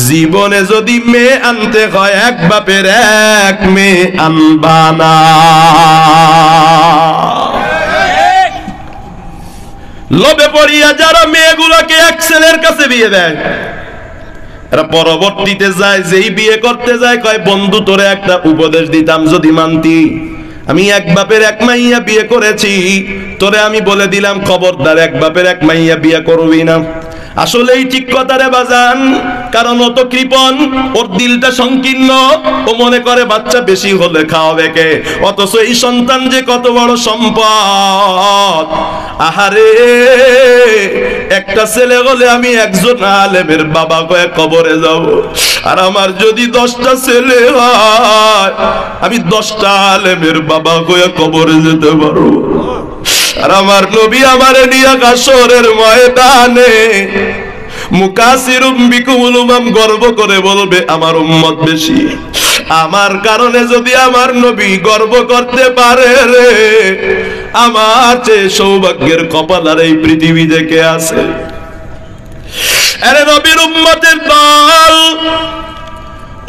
জীবনে যদি মেয়ে আনতে হয় এক বাপের এক মেয়ে আনবা না। লোভে পড়িয়া যারা মেয়েগুলোকে এক ছেলের কাছে বিয়ে দেয়, এরা পরবর্তীতে যায়, যেই বিয়ে করতে যায় কয় বন্ধু তোরে একটা উপদেশ দিতাম যদি মানতি, আমি এক বাপের এক মাইয়া বিয়ে করেছি, তোরে আমি বলে দিলাম খবরদার এক বাপের এক মাইয়া বিয়ে করবি না। আসলেই ঠিক কথা রে বাজান, কারণ ও তো কৃপণ, ওর দিলটা সংকীর্ণ, ও মনে করে বাচ্চা বেশি হলে খাওয়াবে কে, অথচ এই সন্তান যে কত বড় সম্পদ। আহারে, একটা ছেলে হলে আমি একজন আলেমের বাবা কয়ে কবরে যাব, আর আমার যদি 10টা ছেলে হয় আমি 10টা আলেমের বাবা কয়ে কবরে যেতে পারবো। আর আমার নবী আমারে নিয়ে হাসরের ময়দানে মুকাসিরুম বিকুমুল উমাম গর্ব করে বলবে আমার উম্মত বেশি। আমার কারণে যদি আমার নবী গর্ব করতে পারে রে, আমার চেয়ে সৌভাগ্যের কপাল আর এই পৃথিবীতে কে আছে? আরে নবীর উম্মতের দল,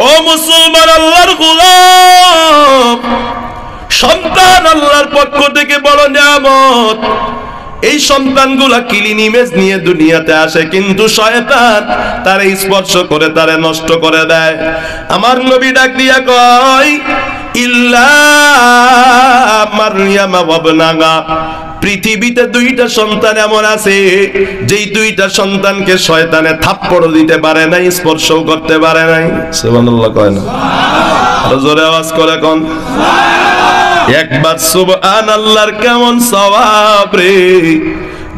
ও মুসলমান আল্লাহর গোলাম, সন্তান আল্লাহর পক্ষ থেকে বড় নিয়ামত। এই সন্তানগুলা ক্লিন ইমেজ নিয়ে দুনিয়াতে আসে, কিন্তু শয়তান তারে স্পর্শ করে তারে নষ্ট করে দেয়। আমার নবী ডাক দিয়া কয় ইল্লা মারইয়াম ওয়া ইবনাহা, পৃথিবীতে 2টা সন্তান এমন আছে যেই 2টা সন্তানকে শয়তানে থাপ্পড় দিতে পারে নাই, স্পর্শও করতে পারে নাই। সুবহানাল্লাহ কয় না? আরো জোরে আওয়াজ করে কোন একবার সুবহানাল্লাহর কেমন সওয়াব রে।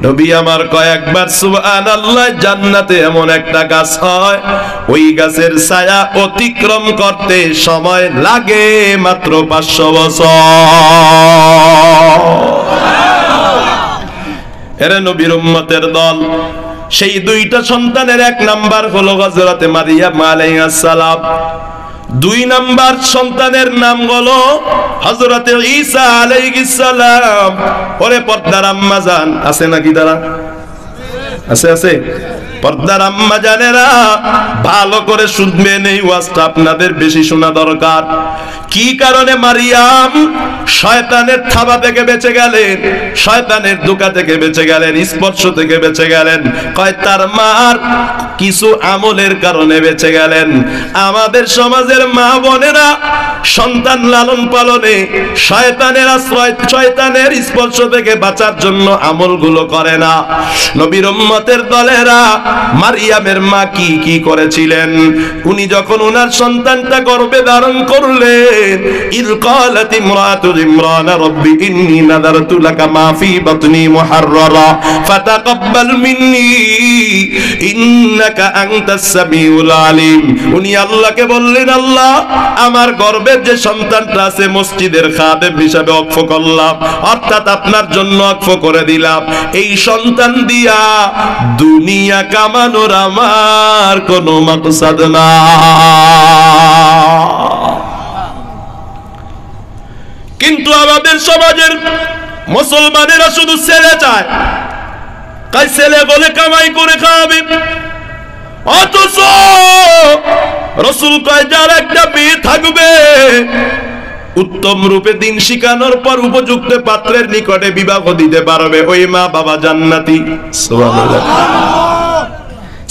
নবী আমার কয়েকবার সুবহানাল্লাহ, জান্নাতে এমন একটা গাছ হয়, ওই গাছের ছায়া অতিক্রম করতে সময় লাগে মাত্র 500 বছর। এরে নবীর উম্মতের দল, সেই 2টা সন্তানের 1 নাম্বার হলো হযরতে মারিয়াম আলাইহিস সালাম, 2 নাম্বার সন্তানের নাম হলো হযরতে ঈসা আলাইহিস সালাম। ওরে পর্দার আম্মা জান আছে নাকি? তারা আছে আছে পর্দার আম্মা জানেরা, ভালো করে শুনবেন, এই ওয়াজটা আপনাদের বেশি শোনা দরকার। কি কারণে মারিয়াম শয়তানের থাবা থেকে বেঁচে গেলেন, শয়তানের ধোঁকা থেকে বেঁচে গেলেন, স্পর্শ থেকে বেঁচে গেলেন? কয় তার মার কিছু আমলের কারণে বেঁচে গেলেন। আমাদের সমাজের মা বোনেরা সন্তান লালন পালনে শয়তানের আশ্রয়, শয়তানের স্পর্শ থেকে বাঁচার জন্য আমলগুলো করে না। নবীর উম্মতের দলেরা মারিয়ামের মা কি কি করেছিলেন? উনি যখন ওনার সন্তানটা গর্ভে ধারণ করলেন, ইয ক্বালাত ইমরাতু ইমরান রাব্বি ইন্নী নাযারতু লাকা মা ফি বাতনি মুহাররারা ফাতাকাব্বাল মিন্নী ইন্নাকা আনতাস সামিউল আলিম। উনি আল্লাহকে বললেন, আল্লাহ আমার গর্ভের যে সন্তানটা আছে মসজিদের খাদেম হিসাবে ওয়াকফ করলাম, অর্থাৎ আপনার জন্য ওয়াকফ করে দিলাম। এই সন্তান দিয়া দুনিয়া কামানোর আমার কোনো মাকসাদ না। কিন্তু আমাদের সমাজের মুসলমানেরা শুধু ছেলে চায়, কাই ছেলে বলে কামাই করে খাবে। অথচ রাসূল কয় যার একটা মেয়ে থাকবে, উত্তম রূপে দিন শিখানোর পর উপযুক্ত পাত্রের নিকটে বিবাহ দিতে পারবে, ওই মা বাবা জান্নাতি। সুবহানাল্লাহ।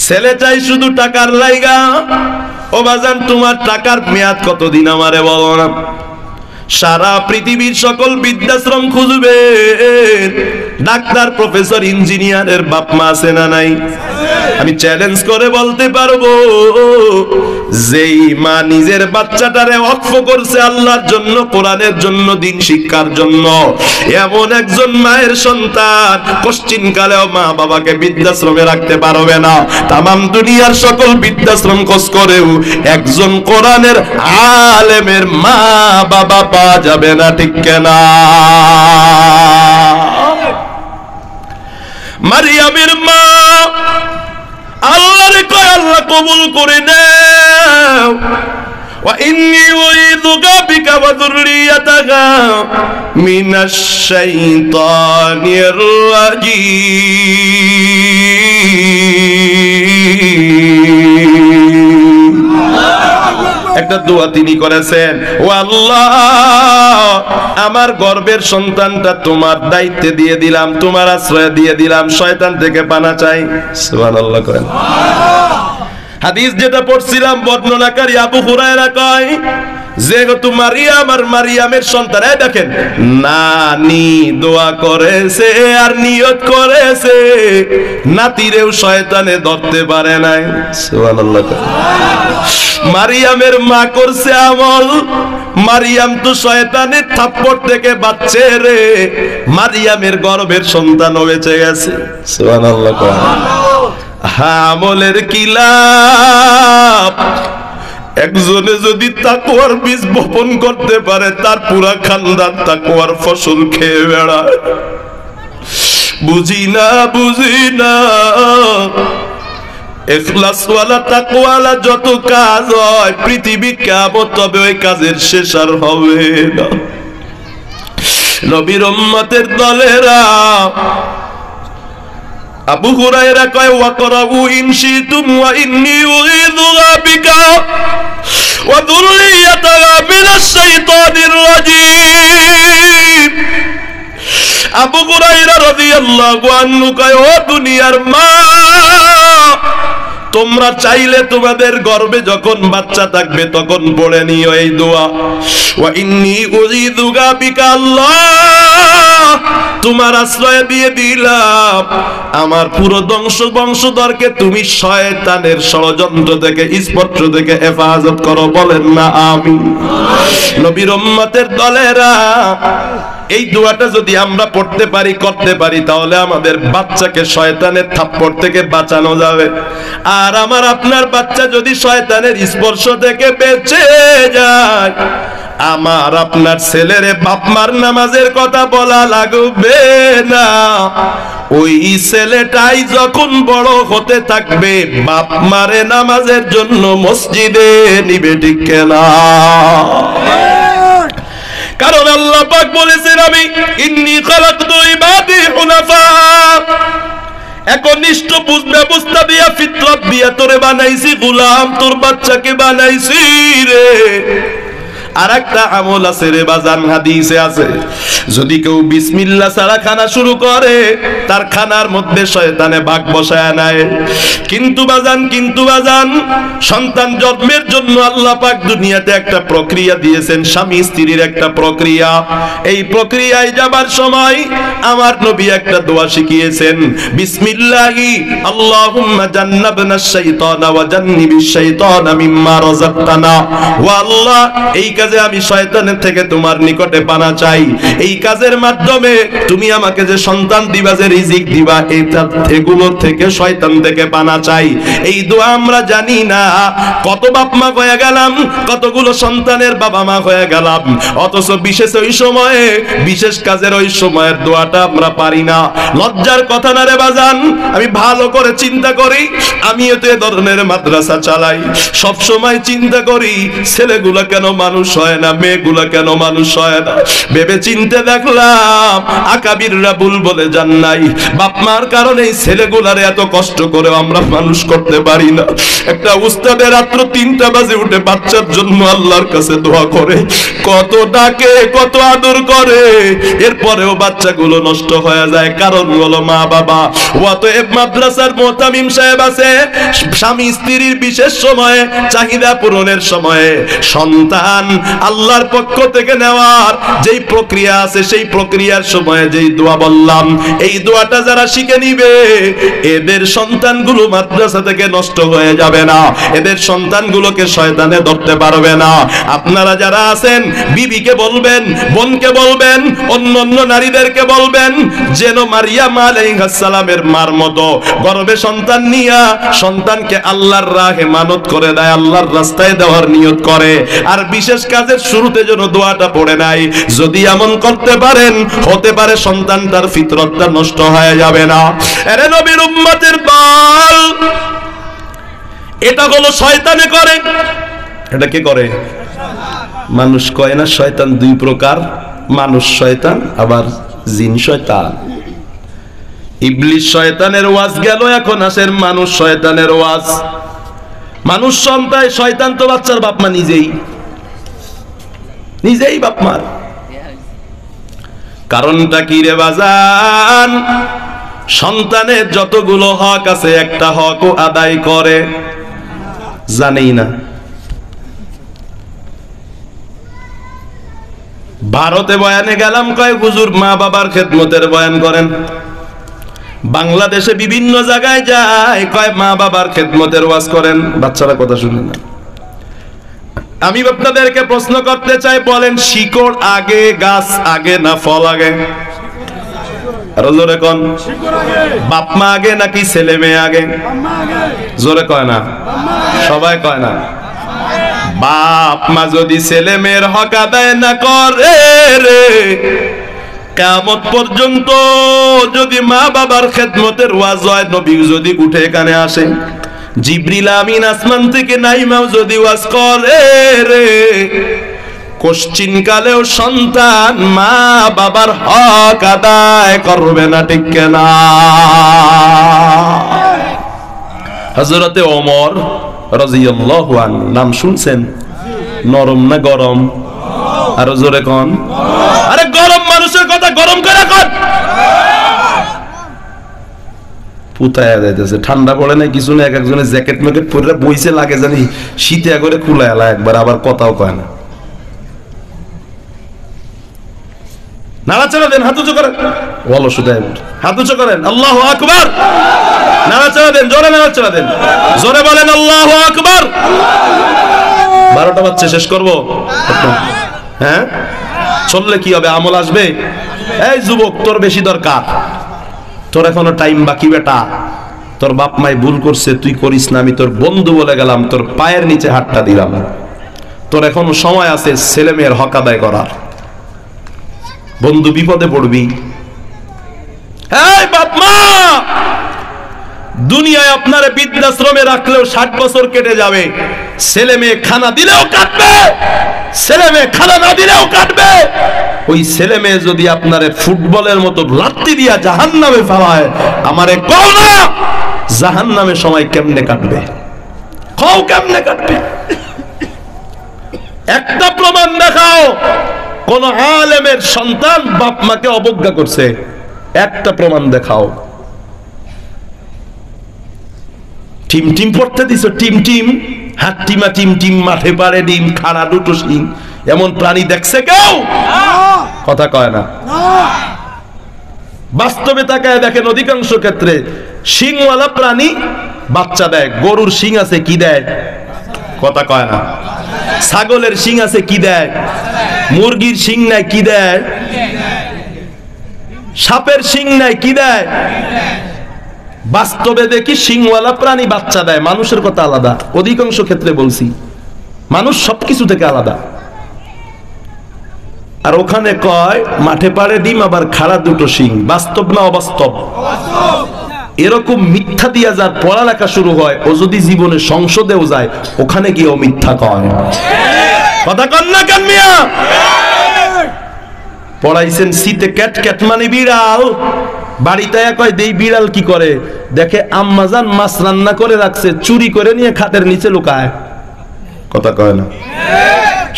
ছেলে চাই শুধু টাকার লাইগা। ও বাজান, তোমার টাকার মেয়াদ কতদিন আমারে বলো না। সারা পৃথিবীর সকল বৃদ্ধাশ্রম খুঁজবে, ডাক্তার প্রফেসর ইঞ্জিনিয়ারের বাপ মা আছে না নাই? আমি চ্যালেঞ্জ করে বলতে পারবো, যেই মা নিজের বাচ্চাটারে ওয়াকফ করছে আল্লাহর জন্য, কোরআনের জন্য, দিন শিক্ষার জন্য, এমন একজন মায়ের সন্তান কোশ্চিনকালেও মা বাবাকে বৃদ্ধাশ্রমে রাখতে পারবে না। তামাম দুনিয়ার সকল বৃদ্ধাশ্রম খোঁজ করেও একজন কোরআনের আলেমের মা বাবা পাওয়া যাবে না, ঠিক কিনা? মারিয়ামের মা আল্লাহরে কয়, আল্লাহ কবুল করে নাও, ওয়া ইন্নী উইযুকা বিকা ওয়া যুররিয়াতাকা মিনাশ শাইতানির রাজীম। দোয়া তিনি করেছেন, ও আল্লাহ আমার গর্ভের সন্তানটা তোমার দায়িত্বে দিয়ে দিলাম, তোমার আশ্রয় দিয়ে দিলাম, শয়তান থেকে পানা চাই। সুবহানাল্লাহ করেন। হাদিস যেটা পড়ছিলাম বর্ণনাকারী আবু হুরায়রা কয়, যেহেতু মারিয়াম আর মারিয়ামের সন্তান, এই দেখেন নানি দোয়া করেছে আর নিয়ত করেছে, নাতিরেও শয়তানে ধরতে পারে নাই। সুবহানাল্লাহ। মারিয়ামের মা করছে আমল, মারিয়াম তো শয়তানের থাপ্পড় থেকে বাঁচছে রে, মারিয়ামের গর্ভের সন্তানও বেঁচে গেছে। সুবহানাল্লাহ। আমলের কি লাভ? একজনে যদি তাকওয়ার বীজ বপন করতে পারে, তার পুরা খানদান তাকওয়ার ফসল খেয়ে বেড়ায়। বুঝি না ইখলাসওয়ালা তাকওয়ালা যত কাজ হয় পৃথিবী কিয়ামত, তবে ওই কাজের শেষ আর হবে না। নবীর উম্মতের দলেরা, আবু হুরায়রা কয়, ওয়াকরাউ ইন শিতুম ওয়া ইন্নী উযিযুহা বিকা ওয়া যুররিয়াতাহা মিনাশ শাইতানির রাজীম। আবু হুরায়রা রাদিয়াল্লাহু আনহু কয়, ও দুনিয়ার মা, তোমরা চাইলে তোমাদের গর্ভে যখন বাচ্চা থাকবে তখন পড়ে নিও এই দোয়া, ওয়া ইন্নী উযিযুহা বিকা, আল্লাহ তোমার আশ্রয় দিয়ে দিলাম আমার পুরো বংশধরকে তুমি শয়তানের ষড়যন্ত্র থেকে, স্পর্শ থেকে হেফাজত করো। বলেন না আমিন। নবীর উম্মতের দলেরা, এই দোয়াটা যদি আমরা পড়তে পারি, করতে পারি, তাহলে আমাদের বাচ্চাকে শয়তানের থাপ্পড় থেকে বাঁচানো যাবে। আর আমার আপনার বাচ্চা যদি শয়তানের স্পর্শ থেকে বেঁচে যায়, আমার আপনার ছেলেরে বাপ মার নামাজের কথা বলা লাগবে না। ওই ছেলেটাই যখন বড় হতে থাকবে, বাপ মারে নামাজের জন্য মসজিদে নিবে, ঠিক না? কারণ আল্লাহ পাক বলেছেন, আমি ইন্নী খালাকতু ইবাদি হুনাফা, একনিষ্ঠ ব্যবস্থা দিয়া, ফিতরত দিয়া তোরে বানাইছি গোলাম, তোর বাচ্চাকে বানাইছি রে। আর একটা আমল আছে রে বাজান, হাদিসে আছে, যদি কেউ বিসমিল্লাহ ছাড়া খানা শুরু করে, তার খানার মধ্যে শয়তানে ভাগ বসায় নেয়। কিন্তু বাজান সন্তান জন্মের জন্য আল্লাহ পাক দুনিয়াতে একটা প্রক্রিয়া দিয়েছেন, স্বামী স্ত্রীর একটা প্রক্রিয়া। এই প্রক্রিয়ায় যাবার সময় আমার নবী একটা দোয়া শিখিয়েছেন, বিসমিল্লাহি আল্লাহুম্মা জান্নাবনাশ শাইতানা ওয়া জান্নিবিশ শাইতানা মিম্মা রাযাকতানা। ওয়া আল্লাহ, এই কাজে আমি শয়তানের থেকে তোমার নিকটে পানা চাই, এই কাজের মাধ্যমে তুমি আমাকে যে সন্তান দিবা, যে রিজিক দিবা, এগুলোর থেকে শয়তান থেকে পানা চাই। এই দোয়া আমরা জানি না, কত বাপ মা হয়ে গেলাম, কতগুলো সন্তানের বাবা মা হয়ে গেলাম, অথচ বিশেষ ওই সময়ে, বিশেষ কাজের ওই সময়ের দোয়াটা আমরা পারি না। লজ্জার কথা না রে বাজান। আমি ভালো করে চিন্তা করি, আমিও তো এ ধরনের মাদ্রাসা চালাই, সব সময় চিন্তা করি ছেলেগুলা কেন মানুষ হয় না, মেয়েগুলা কেন মানুষ হয় না। ভেবে চিনতে দেখলাম আকাবিররা ভুল বলে যান নাই, বাপ মার কারণে এই ছেলেগুলারে এত কষ্ট করে আমরা মানুষ করতে পারি না। একটা উস্তাদের রাত্র 3টা বাজে উঠে বাচ্চার জন্য আল্লাহর কাছে দোয়া করে, কত ডাকে, কত আদর করে, এরপরেও বাচ্চাগুলো নষ্ট হয়ে যায়। কারণ হলো মা বাবা। অতএব মাদ্রাসার মুতামিম সাহেব আছে, স্বামী স্ত্রীর বিশেষ সময়ে, চাহিদা পূরণের সময়ে সন্তান আল্লাহর পক্ষ থেকে নেওয়ার যেই প্রক্রিয়া আছে, সেই প্রক্রিয়ার সময়ে যেই দোয়া বললাম, এই দোয়াটা যারা শিখে নিবে, এদের সন্তানগুলো মাদ্রাসা থেকে নষ্ট হয়ে যাবে না, এদের সন্তানগুলোকে শয়তানে ধরতে পারবে না। আপনারা যারা আছেন, বিবিকে বলবেন, বোনকে বলবেন, অন্য নারীদেরকে বলবেন, যেন মারিয়াম আলাইহিস সালামের মার মতো গর্ভে সন্তান নিয়া সন্তানকে আল্লাহর রাহে মানত করে দেয়, আল্লাহর রাস্তায় দেওয়ার নিয়ত করে। আর বিশেষ কাজের শুরুতে যেন দোয়াটা পড়ে নাই। যদি এমন করতে পারেন, হতে পারে সন্তানটার ফিতরতটা নষ্ট হয়ে যাবে না। আরে নবীর উম্মতের দল, এটা হলো শয়তানে করে। এটা কে করে? মানুষ কয় না শয়তান দুই প্রকার, মানুষ শয়তান আবার জিন শয়তান। ইবলিস শয়তানের ওয়াজ গেল, এখন আসেন মানুষ শয়তানের ওয়াজ। মানুষ সন্তান শয়তান তো বাচ্চার বাপ মা নিজেই বাপ মার। কারণটা কি রে বাজান? সন্তানের যতগুলো হক আছে একটা হকও আদায় করে জানেই না। ভারতে বয়ানে গেলাম, কয় হুজুর মা বাবার খেদমতের বয়ান করেন। বাংলাদেশে বিভিন্ন জায়গায় যায়, কয় মা বাবার খেদমতের ওয়াজ করেন, বাচ্চারা কথা শুনে না। আমি আপনাদেরকে প্রশ্ন করতে চাই, বলেন শিকড় আগে গাছ আগে না ফল আগে? আরো জোরে কোন, বাপ মা আগে নাকি ছেলে মেয়ে আগে? জোরে কয় না, সবাই কয় না। বাপ মা যদি ছেলে মেয়ের হক আদায় না করে রে, কিয়ামত পর্যন্ত যদি মা বাবার খেদমতের ওয়াজ হয়, নবী যদি উঠে এখানে আসে, জিবরিল আমিন আসমান থেকে নাইমাও যদি ওয়াজ করে রে, কোশ্চিন কালেও সন্তান মা বাবার হক আদায় করবে না, ঠিক না? হযরতে ওমর রাদিয়াল্লাহু আনহু নাম শুনছেন? নরম না গরম? আরো জোরে কোন। আরে গরম মানুষের কথা গরম করে কোন। পুতায়া যাইতেছে, ঠান্ডা পড়ে না কিছু না, এক একজনের জ্যাকেট ম্যাকেট পরে বইছে, লাগে জানি শীতে করে খুলে এলা একবার, আবার কথাও কয় না। নাড়াচাড়া দেন, হাত উঁচু করেন, বলো শুধু হাত উঁচু করেন, আল্লাহু আকবার। নাড়াচাড়া দেন, জোরে নাড়াচাড়া দেন, জোরে বলেন আল্লাহু আকবার। 12টা বাজছে, শেষ করবো। হ্যাঁ, চললে কি হবে? আমল আসবে। এই যুবক, তোর বেশি দরকার, তোর এখনো টাইম বাকি বেটা। তোর বাপ মাই ভুল করছে, তুই করিস না, আমি তোর বন্ধু বলে গেলাম, তোর পায়ের নিচে হাতটা দিলাম। তোর এখনো সময় আছে ছেলে মেয়ের হক আদায় করার। বন্ধু বিপদে পড়বি। এই বাপ মা, দুনিয়ায় আপনারে বৃদ্ধাশ্রমে রাখলেও 60 বছর কেটে যাবে, ছেলে মেয়ে খানা দিলেও কাটবে, ছেলে মেয়ে খানা না দিলেও কাটবে। ওই ছেলে মেয়ে যদি আপনারে ফুটবলের মতো লাত্তি দিয়া জাহান্নামে ফেলায়, আমারে কও না জাহান্নামে সময় কেমনে কাটবে, কও কেমনে কাটবে? একটা প্রমাণ দেখাও কোন আলেমের সন্তান বাপ মাকে অবজ্ঞা করছে, একটা প্রমাণ দেখাও। টিম টিম পড়তে দিছো, টিম টিম, হাত টিমা টিম টিম, মাঠে পারে ডিম, খাড়া দুটো শিং, এমন প্রাণী দেখছে কেউ? কথা কয় না। বাস্তবে তাকায় দেখেন, অধিকাংশ ক্ষেত্রে শিংওয়ালা প্রাণী বাচ্চা দেয়। গরুর শিং আছে, কি দেয়? কথা কয় না। ছাগলের শিং আছে, কি দেয়? মুরগির শিং নাই, কি দেয়? সাপের শিং নাই, কি দেয়? বাস্তবে দেখি শিংওয়ালা প্রাণী বাচ্চা দেয়। মানুষের কথা আলাদা, অধিকাংশ ক্ষেত্রে বলছি, মানুষ সবকিছু থেকে আলাদা। আর ওখানে কয় মাঠে পাড়ে ডিম, আবার খাড়া দুটো শিং। বাস্তব না অবাস্তব? এরকম মিথ্যা দিয়া যার পড়ালেখা শুরু হয়, ও যদি জীবনে সংসদেও যায়, ওখানে গিয়েও মিথ্যা কয়। কথা কন না কেন মিয়া? পড়াইছেন শীতে ক্যাট, ক্যাট মানে বিড়াল। বাড়িতে কয় দেই বিড়াল কি করে, দেখে আম্মাজান মাছ রান্না করে রাখছে, চুরি করে নিয়ে খাটের নিচে লুকায়। কথা কয় না?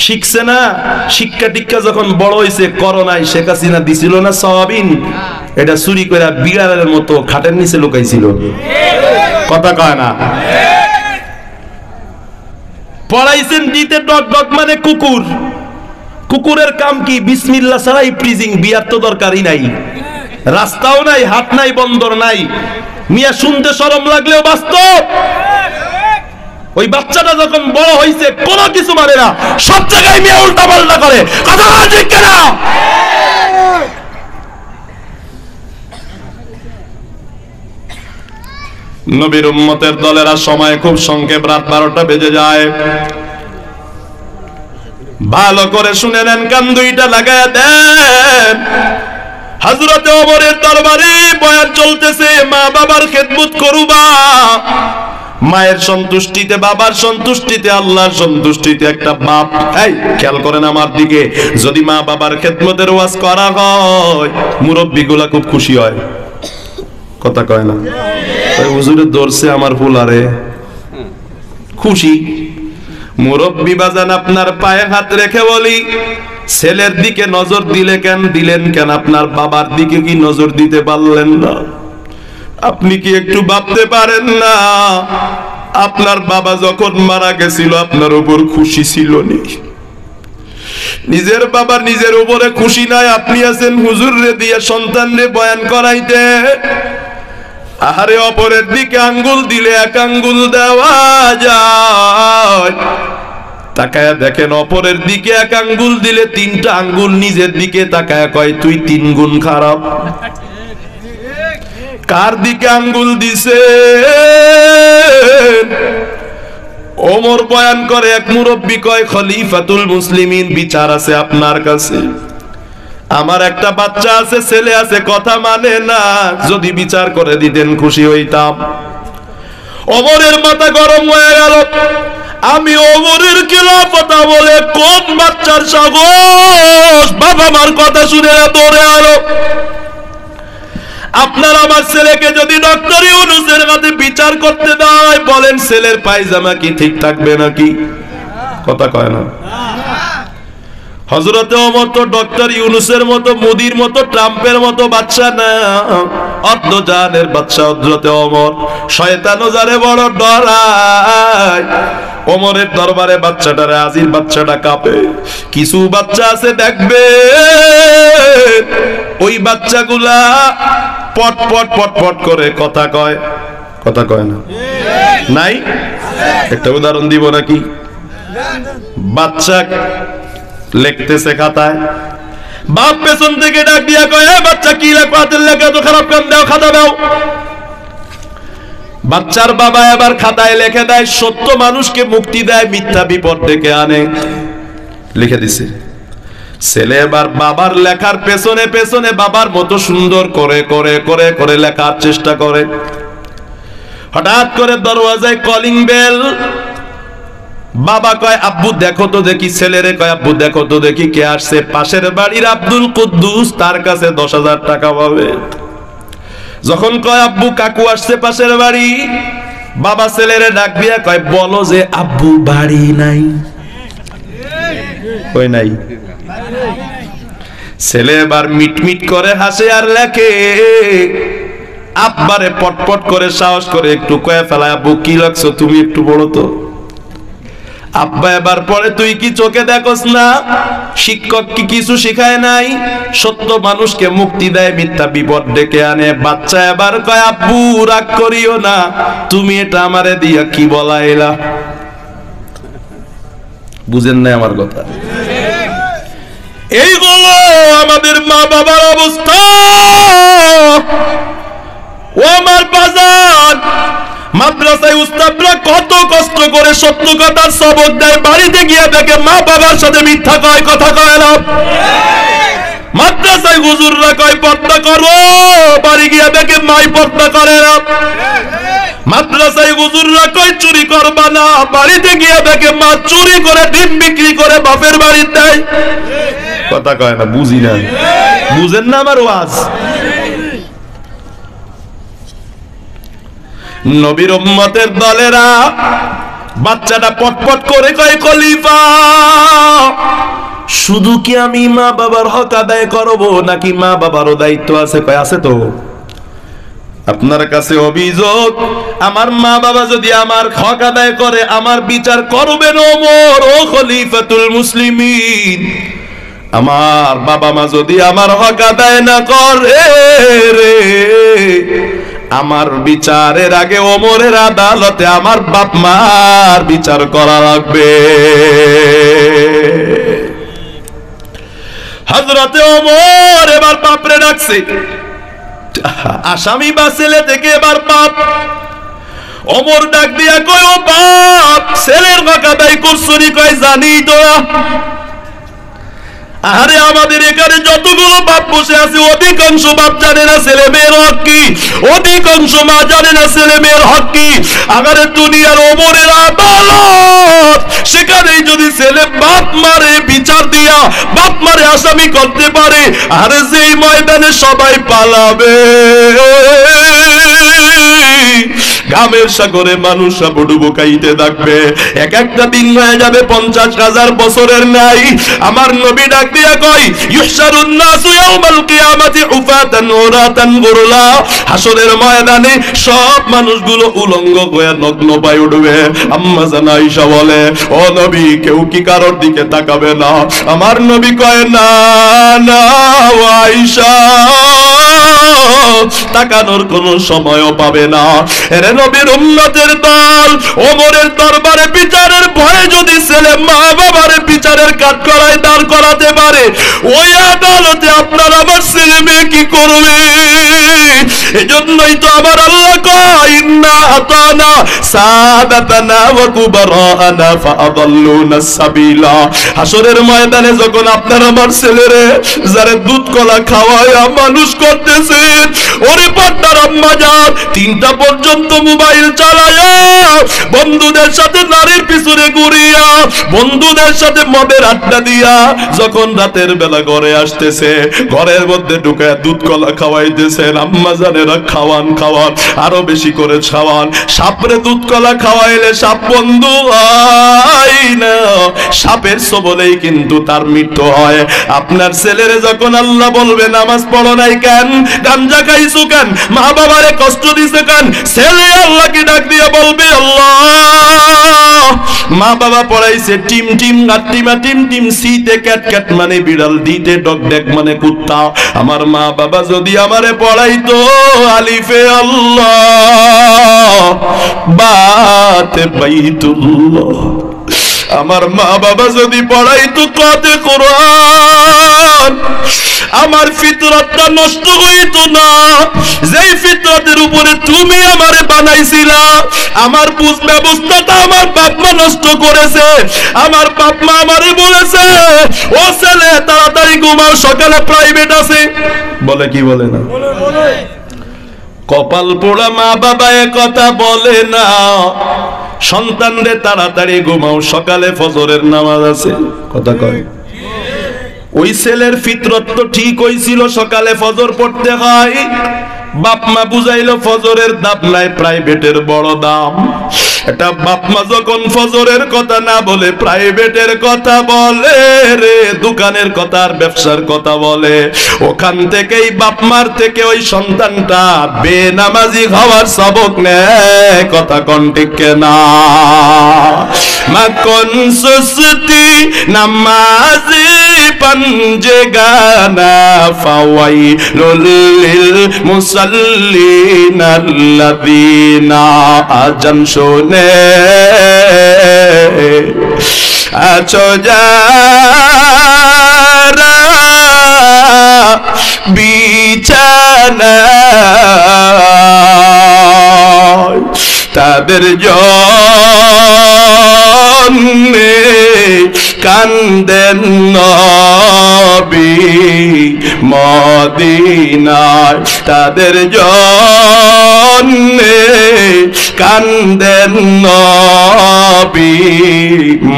শিখছে না। শিক্ষা টিক্ষা যখন বড় হয়েছে, করোনায় শেখ হাসিনা দিছিল না সয়াবিন, এটা চুরি করে বিড়ালের মতো খাটের নিচে লুকাইছিল। কথা কয় না? পড়াইছেন দিতে ডগ ডগ মানে কুকুর। কুকুরের কাম কি? বিসমিল্লাহ ছাড়াই প্রিজিং। বিয়ার তো দরকারই নাই, রাস্তাও নাই, হাট নাই, বন্দর নাই। মিয়া শুনতে শরম লাগলেও বাস্তব। ওই বাচ্চাটা যখন বড় হয়েছে, কোনো কিছু মানে না, সব জায়গায় মিয়া উল্টা পাল্টা করে। কথা ঠিক কিনা? নবীর উম্মতের দলেরা সময় খুব সংক্ষেপ, রাত 12টা বেজে যায়। ভালো করে শুনে নেন, কান দুইটা লাগায় দেন। হযরত ওমরের দরবারে বয়ান চলতেছে, মা বাবার খেদমত করবা। মায়ের সন্তুষ্টিতে, বাবার সন্তুষ্টিতে, আল্লাহর সন্তুষ্টিতে একটা বাপ। এই খেয়াল করেন আমার দিকে, যদি মা বাবার খেদমতের ওয়াজ করা হয়, মুরব্বিগুলা খুব খুশি হয়। কথা কয় না? ওই হুজুরে দর্শে আমার ফুলারে, খুশি। মুরব্বী বাজান, আপনার পায়ে হাত রেখে বলি, ছেলের দিকে নজর দিলেন কেন? আপনার বাবার দিকে কি নজর দিতে পারলেন না? আপনি কি একটু ভাবতে পারেন না, আপনার বাবা যখন মারা গেছিল আপনার উপর খুশি ছিল নি? নিজের বাবা নিজের উপরে খুশি নাই, আপনি আছেন হুজুর রে দিয়ে সন্তান রে বয়ান করাইতে। আহারে, অপরের দিকে আঙ্গুল দিলে এক আঙ্গুল দেওয়া যায়, তাকায়া দেখেন অপরের দিকে এক আঙ্গুল দিলে 3টা আঙ্গুল নিজের দিকে তাকায়া কয় তুই 3 গুণ খারাপ। কার দিকে আঙ্গুল দিছে? ওমর বয়ান করে, এক মুরব্বী কয়, খলিফাতুল মুসলিমিন, বিচার আছে আপনার কাছে। আমার একটা বাচ্চা আছে, ছেলে আছে, কথা মানে না, যদি বিচার করে দিতেন খুশি হইতাম। ওমরের মাথা গরম হয়ে গেল। আমি ওমরের খেলাফত বলে কোন বাচ্চার সাহস বাবা মার কথা শুনে দৌড়ে আলো? আপনার আমার ছেলেকে যদি ডক্টর ইউনূসের হাতে বিচার করতে দেয়, বলেন ছেলের পায়জামা কি ঠিক থাকবে নাকি? কথা কয় না। হযরতে ওমর তো ডক্টর ইউনূসের মতো, মোদির মতো, ট্রাম্পের মতো বাচ্চা না, অর্ধজানের বাচ্চা হযরতে ওমর। শয়তানও যারে বড় ডরায়, ওমরের দরবারে বাচ্চাটারে, আজির বাচ্চাটা কাঁপে। কিছু বাচ্চা আছে দেখবে, ওই বাচ্চাগুলা পট পট পট পট করে কথা কয়। কথা কয় না? নাই? একটা উদাহরণ দিব নাকি? বাচ্চা লিখতেছে খাতায়, বাপ পেছন থেকে ডাক দিয়া কয়, বাচ্চা কি লেখো? হাতের লেখা তো খারাপ, কান দাও, খাতা দাও। বাচ্চার বাবা এবার খাতায় লিখে দেয়, সত্য মানুষকে মুক্তি দেয়, মিথ্যা বিপদ ডেকে আনে। লিখে দিছে। ছেলে এবার বাবার লেখার পেছনে পেছনে বাবার মতো সুন্দর করে করে করে করে লেখার চেষ্টা করে। হঠাৎ করে দরওয়াজায় কলিং বেল। বাবা কয়, আব্বু দেখো তো দেখি। ছেলেরে কয়, আব্বু দেখো তো দেখি কে আসছে। পাশের বাড়ির আব্দুল কুদ্দুস, তার কাছে 10,000 টাকা পাবে। যখন কয় আব্বু কাকু আসছে পাশের বাড়ি, বাবা ছেলেরে ডাক দিয়া কয়, বলো যে আব্বু বাড়ি নাই। কই নাই? ছেলে এবার মিটমিট করে হাসে আর লেখে। আব্বারে পটপট করে সাহস করে একটু কয়ে ফেলায়, আব্বু কি লাগছো তুমি একটু বলো তো। আব্বা এবার পরে, তুই কি চোখে দেখোস না? শিক্ষক কি কিছু শিখায় নাই? সত্য মানুষকে মুক্তি দেয়, মিথ্যা বিপদ ডেকে আনে। বাচ্চা এবার কয়, আব্বু রাগ করিও না, তুমি এটা আমারে দিয়া কি বলাইলা? বুঝেন নাই আমার কথা? এইগুলো আমাদের মা বাবার অবস্থা। ও আমার বাজার, মাদ্রাসায় উস্তাদরা কত কষ্ট করে সত্য কথার সবক দেয়, বাড়িতে গিয়ে দেখে মা বাবার সাথে মিথ্যা কয়, কথা কয় না। মাদ্রাসায় হুজুররা কয় পর্দা করো, বাড়ি গিয়ে দেখে মাই পর্দা করে না। মাদ্রাসায় হুজুররা কয় চুরি করবা না, বাড়িতে গিয়ে দেখে মা চুরি করে ডিম বিক্রি করে বাপের বাড়িতে দেয়। কথা কয় না, বুঝি না। বুঝেন না আমার ওয়াজ? নবীর উম্মতের দলেরা, বাচ্চাটা পটপট করে কয়, খলিফা শুধু কি আমি মা বাবার হক আদায় করব নাকি মা বাবারও দায়িত্ব আছে? কয় আছে তো। আপনার কাছে অভিযোগ, আমার মা বাবা যদি আমার হক আদায় করে, আমার বিচার করবেন ওমর, ও খলিফাতুল মুসলিমিন। আমার বাবা মা যদি আমার হক আদায় না করে রে, আমার বিচারের আগে ওমরের আদালতে আমার বাপ মার বিচার করা লাগবে। হযরতে ওমর এবার বাপরে ডাকছে। আসামি বা ছেলে থেকে এবার বাপ। ওমর ডাক দিয়া কয়, ও বাপ, ছেলের হক আদায় করছনি? কয় জানি তোরা। আরে আমাদের এখানে যতগুলো বাপ বসে আছে, অধিকাংশ বাপ জানে না ছেলে মেয়ের হক কি, অধিকাংশ মা জানে না ছেলে মেয়ের হক কি। আগারে দুনিয়ার ওমরের আদালত, সেখানেই যদি ছেলে বাপ মারে বিচার দিয়া বাপ মারে আসামি করতে পারে, আরে যেই ময়দানে সবাই পালাবে, ঘামের সাগরে মানুষ ডুবুকাইতে থাকবে, এক একটা দিন হয়ে যাবে 50,000 বছরের নাই। আমার নবী ডাক দিয়া কয়, ইউহশারুন নাসু ইয়াউমাল কিয়ামাতি উফাতান উরাতান গুরলা, হাসরের ময়দানে সব মানুষগুলো উলঙ্গ হয়ে নগ্ন পায়ে উঠবে। আম্মা জান আয়েশা বলে, ও নবী, কেউ কি কারোর দিকে তাকাবে না? আমার নবী কয়, না না আয়েশা, তাকানোর কোনো সময়ও পাবে না। এরে নবীর উম্মতের দল, ওমরের দরবারে বিচারের ভয়ে যদি ছেলে মা বাবার বিচারের কাঠগড়ায় দাঁড় করাতে পারে, ওই আদালতে আপনার আমার ছেলে মেয়ে কি করবে? এজন্যই তো আমার আল্লাহ কয়, ইন্না আতানা সাদাতানা ওয়া কুবরানা ফাআদাল্লুনা সাবিলা। হাসরের ময়দানে যখন আপনার আমার ছেলেরে যারা দুধ কলা খাওয়ায়া মানুষ করতেছে, ওরে পাটনার আম্মা যান 3টা পর্যন্ত মোবাইল চালায়া, বন্ধুদের সাথে নারীর পিছনে ঘুরিয়া, বন্ধুদের সাথে মদের আড্ডা দিয়া, যখন রাতের বেলা ঘরে আসতেছে, ঘরের মধ্যে ঢুকে দুধ কলা খাওয়াইতেছেন। আম্মা জানেরা খাওয়ান খাওয়ান, আরো বেশি করে খাওয়ান। সাপরে দুধ কলা খাওয়াইলে সাপ বন্ধু হয় না, সাপের সবলেই কিন্তু তার মৃত্যু হয়। আপনার ছেলেরে যখন আল্লাহ বলবে নামাজ পড়ো নাই কেন, গাঞ্জা খাইছো কেন, মা বাবারে কষ্ট দিছে কেন, ছেলে আল্লাহকে ডাক দিয়ে বলবে, আল্লাহ মা বাবা পড়াইছে টিম টিম গাত্তিমা টিম টিম, সিতে ক্যাট ক্যাট মানে বিড়াল, দিতে ডগ ডেক মানে কুত্তা। আমার মা বাবা যদি আমারে পড়াইতো আলিফে আল্লাহ বাতে বাইতুল্লাহ, আমার মা বাবা যদি পড়াইতো কতে কোরআন, আমার ফিতরতটা নষ্ট হইতো না। যেই ফিতরতের উপরে তুমি আমারে বানাইছিলা, আমার বুঝ ব্যবস্থাটা আমার বাপ মা নষ্ট করেছে। আমার বাপ মা আমারে বলেছে, ও ছেলে তাড়াতাড়ি ঘুমাও, সকালে প্রাইভেট আছে। বলে কি বলে না? কপাল পোড়া মা বাবা এ কথা বলে না, সন্তানরে তাড়াতাড়ি ঘুমাও, সকালে ফজরের নামাজ আছে। কথা কয় ওই ছেলের ফিতরত তো ঠিক হইছিল, সকালে ফজর পড়তে হয়। বাপ মা বুঝাইলো ফজরের দাম নাই, প্রাইভেটের বড় দাম। এটা বাপ মা যখন ফজরের কথা না বলে প্রাইভেটের কথা বলে রে, দোকানের কথা আর ব্যবসার কথা বলে, ওখান থেকেই বাপ মার থেকে ওই সন্তানটা বেনামাজি হওয়ার সবক নেয়। কথা কোন ঠিক না? মা কোন সুস্তি নামাজি पंजे गाना फावाइलुल लिल मुसल्लिन अल्लज़ीना आजम শুনে আছো যারা বিছানা তাদের জন্যে কান্দেন নবী মদিনায়, তাদের জন্যে কান্দেন নবী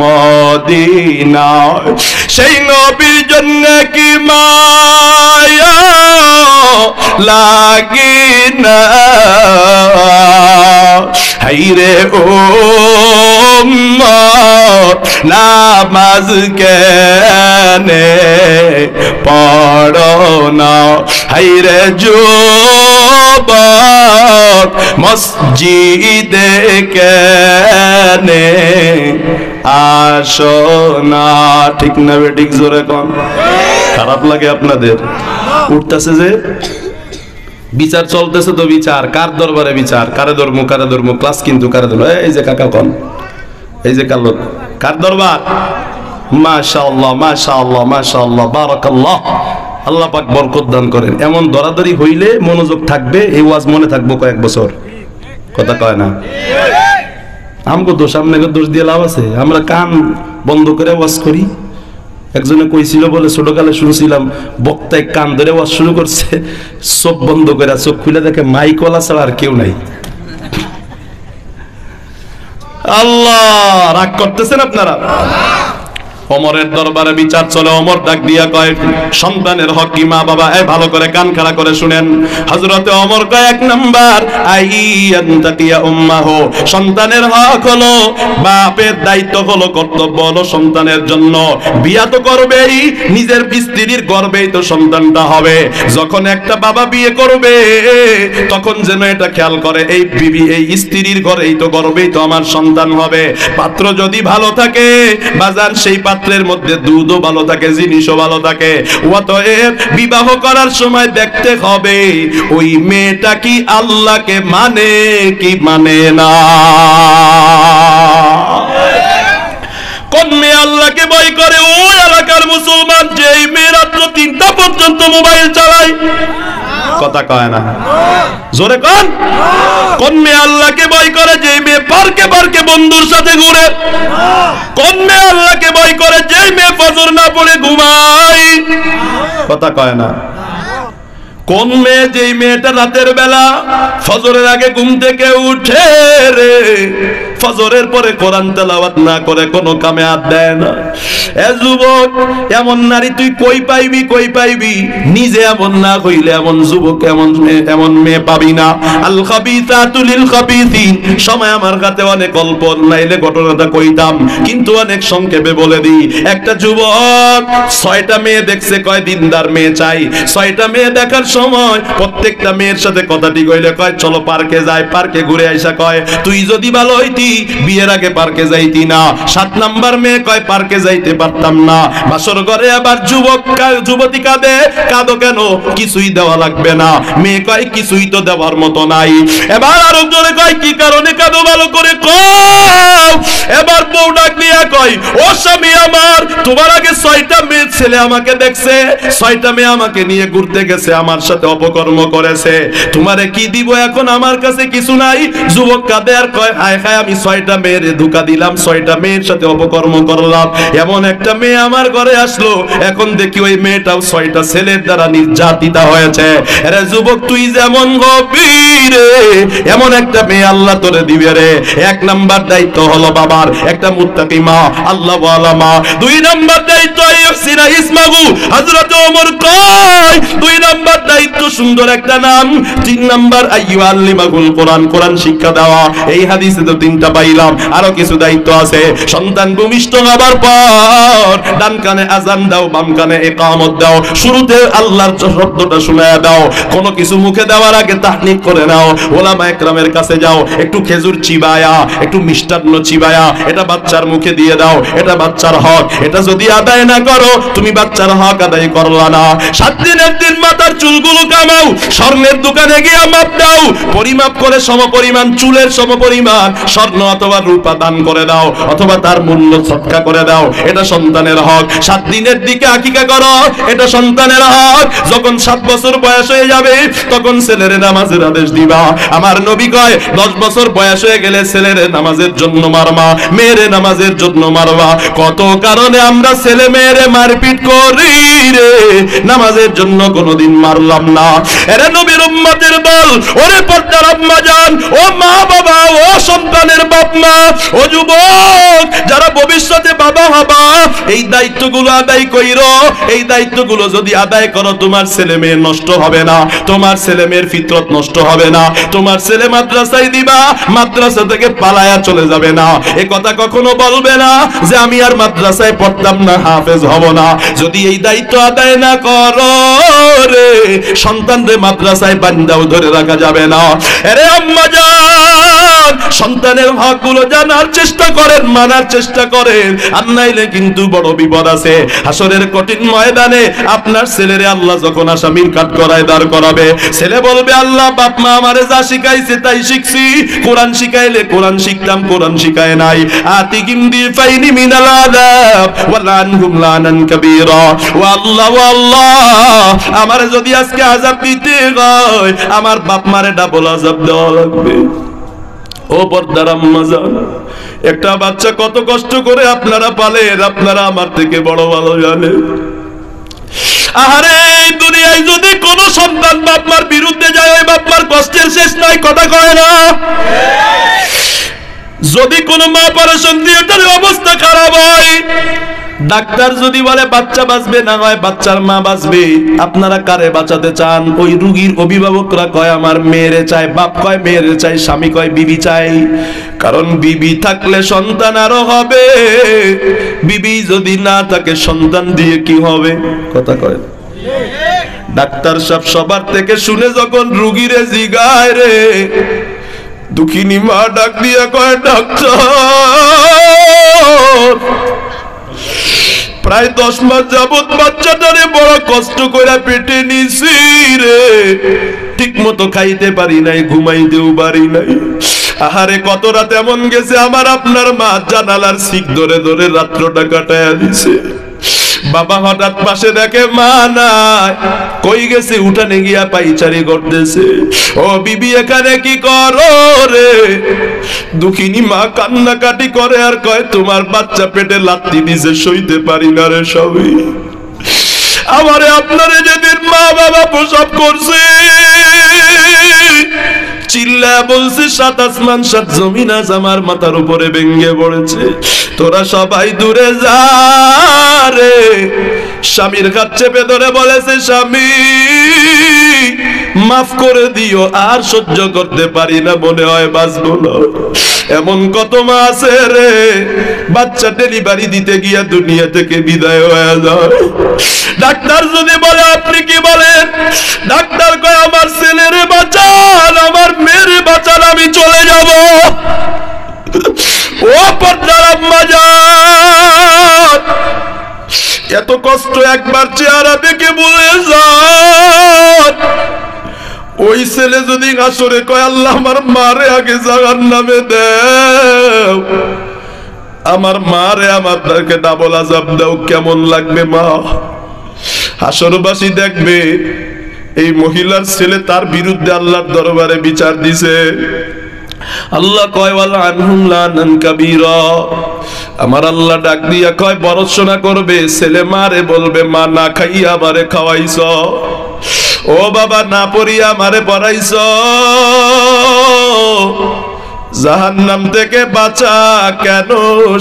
মদিনায়। সেই নবীর জন্য কি মায়া লাগি না, হাইরে ও নামাজ কেনে পড়ো না, হাইরে যুবক মসজিদে কেনে আসো না। ঠিক না বেঠিক? জোরে কোন? খারাপ লাগে আপনাদের? উঠতেছে যে বিচার চলতেছে, তো বিচার কার দরবারে? বিচার কারে ধর্ম কারে ধর্ম, ক্লাস কিন্তু কারে ধর্ম? এই যে কাকা কোন, এই যে কালো কার দরবার? মাশাআল্লাহ মাশাআল্লাহ মাশাআল্লাহ বারাকাল্লাহ, আল্লাহ পাক বরকত দান করেন। এমন দরাদরি হইলে মনোযোগ থাকবে, এই ওয়াজ মনে থাকবো কয়েক বছর। কথা কয় না? আমগো দোষ, আপনাকে দোষ দিয়ে লাভ আছে? আমরা কান বন্ধ করে ওয়াজ করি। একজনে কইছিল বলে, ছোটকালে শুনছিলাম বক্তায় কান ধরে ওয়াজ শুরু করছে, চোখ বন্ধ করে, চোখ খুলে দেখে মাইকওয়ালা ছাড়া আর কেউ নাই। আল্লাহ রাগ করতেছেন আপনারা? ওমরের দরবারে বিচার চলে। ওমর ডাক দিয়া কয়, সন্তানের হক কি মা বাবা? ভালো করে কান খাড়া করে শুনেন। হযরতে ওমর কয়, এক নাম্বার আইয়ান্তাকিয়া উম্মাহু, সন্তানের হক হলো, বাপের দায়িত্ব হলো, কর্তব্য হলো সন্তানের জন্য বিয়া তো করবেই, নিজের স্ত্রীর গর্ভেই তো সন্তানটা হবে। যখন একটা বাবা বিয়ে করবে তখন যেন এটা খেয়াল করে, এই বিবি, এই স্ত্রীর ঘরেই তো গর্ভেই তো আমার সন্তান হবে। পাত্র যদি ভালো থাকে বাজার, সেই পাত্রের মধ্যে দুধও ভালো থাকে, জিনিসও ভালো থাকে। অতএব বিবাহ করার সময় দেখতে হবে ওই মেয়েটা কি আল্লাহকে মানে কি মানে না। কোন মেয়ে আল্লাহকে ভয় করে? ওই এলাকার মুসলমান যেই মেয়ে রাত্র 3টা পর্যন্ত মোবাইল চালায়। কথা কয় না, জোরে কোন? কোন মেয়ে আল্লাহকে ভয় করে? যেই মেয়ে পার্কে পার্কে বন্ধুর সাথে ঘুরে। কোন মেয়ে আল্লাহকে ভয় করে? যেই মেয়ে ফজর না পড়ে ঘুমায়। কথা কয় না। কোন মেয়ে? যেই মেয়েটা রাতের বেলা ফজরের আগে ঘুম থেকে উঠে রে, ফজরের পরে কোরআন তেলাওয়াত না করে কোনো কামে হাত দেয় না। এ যুবক, এমন নারী তুই কই পাইবি? কই পাইবি? নিজে এমন না হইলে এমন যুবক, এমন মেয়ে পাবি না। আল খাবিসাতু লিল খাবিসিন। সময় আমার কাছে অনেক অল্প, নাইলে ঘটনাটা কইতাম, কিন্তু অনেক সংক্ষেপে বলে দিই। একটা যুবক 6টা মেয়ে দেখছে, কয় দিনদার মেয়ে চাই। 6টা মেয়ে দেখার সময় প্রত্যেকটা মেয়ের সাথে কথাটি কইলে কয় চলো পার্কে যাই। পার্কে ঘুরে আইসা কয়, তুই যদি ভালো হইতি বিয়ের আগে পার্কে যাইতি না। 7 নাম্বার মেয়ে কয়, পার্কে যাইতে পারতাম না। বাসর ঘরে আবার যুবতী কাঁদে। কাঁদো কেন? কিছুই দেওয়া লাগবে না। মেয়ে কয়, কিছুই তো দেওয়ার মতো নাই। এবার আরো জোরে কয়, কি কারণে কাঁদো? ভালো করে কও। এবার বউ ডাক দিয়া কয়, ও স্বামী আমার, তোমার আগে 6টা মেয়ে ছেলে আমাকে দেখছে, 6টা মেয়ে আমাকে নিয়ে ঘুরতে গেছে, আমার সাথে অপকর্ম করেছে। তোমারে কি দিব? এখন আমার কাছে কিছু নাই। যুবক কাঁদে আর কয়, হায় হায়, আমি 6টা মেয়ের ধোঁকা দিলাম, 6টা মেয়ের সাথে অপকর্ম করলাম। এমন একটা মেয়ে আমার ঘরে আসলো, এখন দেখি ওই মেয়েটাও 6টা ছেলের দ্বারা নির্যাতিতা হয়েছে। আরে যুবক, তুই যেমন গভীর, এমন একটা মেয়ে আল্লাহ তোরে দিবে রে। 1 নাম্বার দায়িত্ব হলো বাবার, একটা মুত্তাকি মা, আল্লাহ ওয়ালা মা। 2 নাম্বার দায়িত্ব ইহসিনা ইসমাহু। হযরত ওমর কয়, 2 নাম্বার দায়িত্ব সুন্দর একটা নাম। 3 নাম্বার আইয়ুআল্লিমাহুল কোরআন, কোরআন শিক্ষা দেওয়া। এই হাদিসে তো 3টা পাইলাম, আরো কিছু দায়িত্ব আছে। সন্তান ভূমিষ্ঠ হবার পর ডান কানে আযান দাও, বাম কানে ইকামত দাও। শুরুতে আল্লাহর শব্দটা শোনায়া দাও। কোনো কিছু মুখে দেওয়ার আগে তাহনিক করে নাও। ওলামা একরামের কাছে যাও, একটু খেজুর চিবায়া, একটু মিষ্টান্ন চিবায়া এটা বাচ্চার মুখে দিয়ে দাও। এটা বাচ্চার হক। এটা যদি আদায় না করো, তুমি বাচ্চার হক আদায় করলা না। 7 দিনের দিন মাথার চুলগুলো কামাও, স্বর্ণের দোকানে গিয়ে মাপ দাও। পরিমাপ করে সমপরিমাণ, চুলের সমপরিমাণ স্বর্ণ অথবা রূপা দান করে দাও, অথবা তার মূল্য সদকা করে দাও। এটা সন্তানের হক। 7 দিনের দিকে আকিকা করো, এটা সন্তানের হক। যখন 7 বছর বয়স হয়ে যাবে তখন ছেলের নামাজের আদেশ দিবা। আমার নবী কয়, 10 বছর বয়স হয়ে গেলে ছেলের নামাজের জন্য মারবা, মেয়েরে নামাজের জন্য মারবা। কত কারণে আমরা ছেলে মেয়েরে মারপিট করি রে, নামাজের জন্য কোনোদিন মারলাম না। এরে নবীর উম্মতের দল, ওরে পর্দার আম্মা জান, ও মা বাবা, ও সন্তানের বাপ মা, ও যুবক যারা ভবিষ্যতে বাবা হবা, এই দায়িত্বগুলো আদায় কইরো। এই দায়িত্বগুলো যদি আদায় করো, তোমার ছেলে মেয়ে নষ্ট হবে না, তোমার ছেলে মেয়ের ফিতরত নষ্ট হবে না। তোমার ছেলে মাদ্রাসায় দিবা, মাদ্রাসা থেকে পালায়া চলে যাবে না। এ কথা কখনো বলবে না যে আমি আর মাদ্রাসায় পড়তাম না, হাফেজ হব না। যদি এই দায়িত্ব আদায় না করো রে, সন্তানদের মাদ্রাসায় বান্দাও ধরে রাখা যাবে না। আরে আম্মা জান, সন্তানের হকগুলো জানার চেষ্টা করেন, মানার চেষ্টা করেন, আর নাইলে কিন্তু বড় বিপদ আছে। হাসরের কঠিন ময়দানে আপনার ছেলেরে আল্লাহ যখন আসামির কাঠগড়ায় দাঁড় করাবে, ছেলে বলবে, আল্লাহ বাপ মা আমারে যা শিখাইছে তাই শিখছি। কোরআন শিখাইলে কোরআন শিখতাম, কোরআন শিখায় নাই। আতিকিম দিফাইনি মিনাল আযাব ওয়ালানহুম লানান কাবীরা। ও আল্লাহ, ও আল্লাহ, আমারে যদি আজকে আযাব দিতে হয়, আমার বাপ মারে ডাবল আযাব দেওয়া লাগবে। ও পর্দার আম্মা জান, একটা বাচ্চা কত কষ্ট করে আপনারা পালেন, আপনারা আমার থেকে বড় ভালো জানেন। আহারে, এই দুনিয়ায় যদি কোন সন্তান বাপমার বিরুদ্ধে যায়, ওই বাপমার কষ্টের শেষ নাই। কথা কয় না? যদি কোন মা অপারেশন থিয়েটারে অবস্থা খারাপ হয়, ডাক্তার যদি বলে বাচ্চা বাঁচবে না হয় বাচ্চার মা বাঁচবে, আপনারা কারে বাঁচাতে চান? ওই রুগীর অভিভাবকরা কয় আমার মেয়েরে চাই, বাপ কয় মেয়েরে চাই, স্বামী কয় বিবি চাই। কারণ বিবি থাকলে সন্তান আরো হবে, বিবি যদি না থাকে সন্তান দিয়ে কি হবে? কথা কয়। ডাক্তার সাহেব সবার থেকে শুনে যখন রুগীরে জিগায় রে, দুঃখিনী মা ডাক দিয়া কয় ডাক্তার প্রায় 10 মাস যাবত বাচ্চাটারে বড় কষ্ট করে পেটে নিছি রে, ঠিক মতো খাইতে পারি নাই, ঘুমাইতেও পারি নাই। আহারে কত রাত এমন গেছে আমার আপনার মা জানালার শিক ধরে ধরে রাত্রটা কাটায়া দিছে। বাবা হঠাৎ পাশে দেখে মা নাই, কই গেছে? উঠানে গিয়া পাইচারি করতেছে। ও বিবি এখানে কি করো রে? দুঃখিনী মা কান্নাকাটি করে আর কয় তোমার বাচ্চা পেটে লাথি দিছে, সইতে পারি না রে সবই। আমারে আপনারে যেদিন মা বাবা প্রসব করছে চিল্লা বলছে 7 আসমান 7 জমিন আজ আমার মাথার উপরে ভেঙে পড়েছে, তোরা সবাই দূরে যা রে। স্বামীর কাছ চেপে ধরে বলেছে স্বামী মাফ করে দিও, আর সহ্য করতে পারি না, মনে হয় বাঁচবো না। এমন কত মা আছে রে বাচ্চা ডেলিভারি দিতে গিয়া দুনিয়া থেকে বিদায় হয়ে যায়। ডাক্তার যদি বলে আপনি কি বলেন? ডাক্তার কয় আমার ছেলেরে বাঁচান, আমার মেয়েরে বাঁচান, আমি চলে যাব। ও পর্দার আম্মা জান, এত কষ্ট একবার চেহারা দেখে বলে যান। ওই ছেলে যদি আসরে কয় আল্লাহ আমার মারে আগে জাহান্নামে দাও, আমার মারে আমাদেরকে ডাবল আযাব দাও, কেমন লাগবে মা? হাসরবাসী দেখবে এই মহিলার ছেলে তার বিরুদ্ধে আল্লাহর দরবারে বিচার দিছে। আল্লাহ কয় ওয়াল আনহুম লানান কাবীরা, আমার আল্লাহ ডাক দিয়া কয় বরৎসনা করবে। ছেলে মারে বলবে মা না খাইয়া আমারে খাওয়াইছ, ও বাবা না পড়িয়া আমারে পড়াইছ, জাহান্নাম থেকে বাঁচা কেন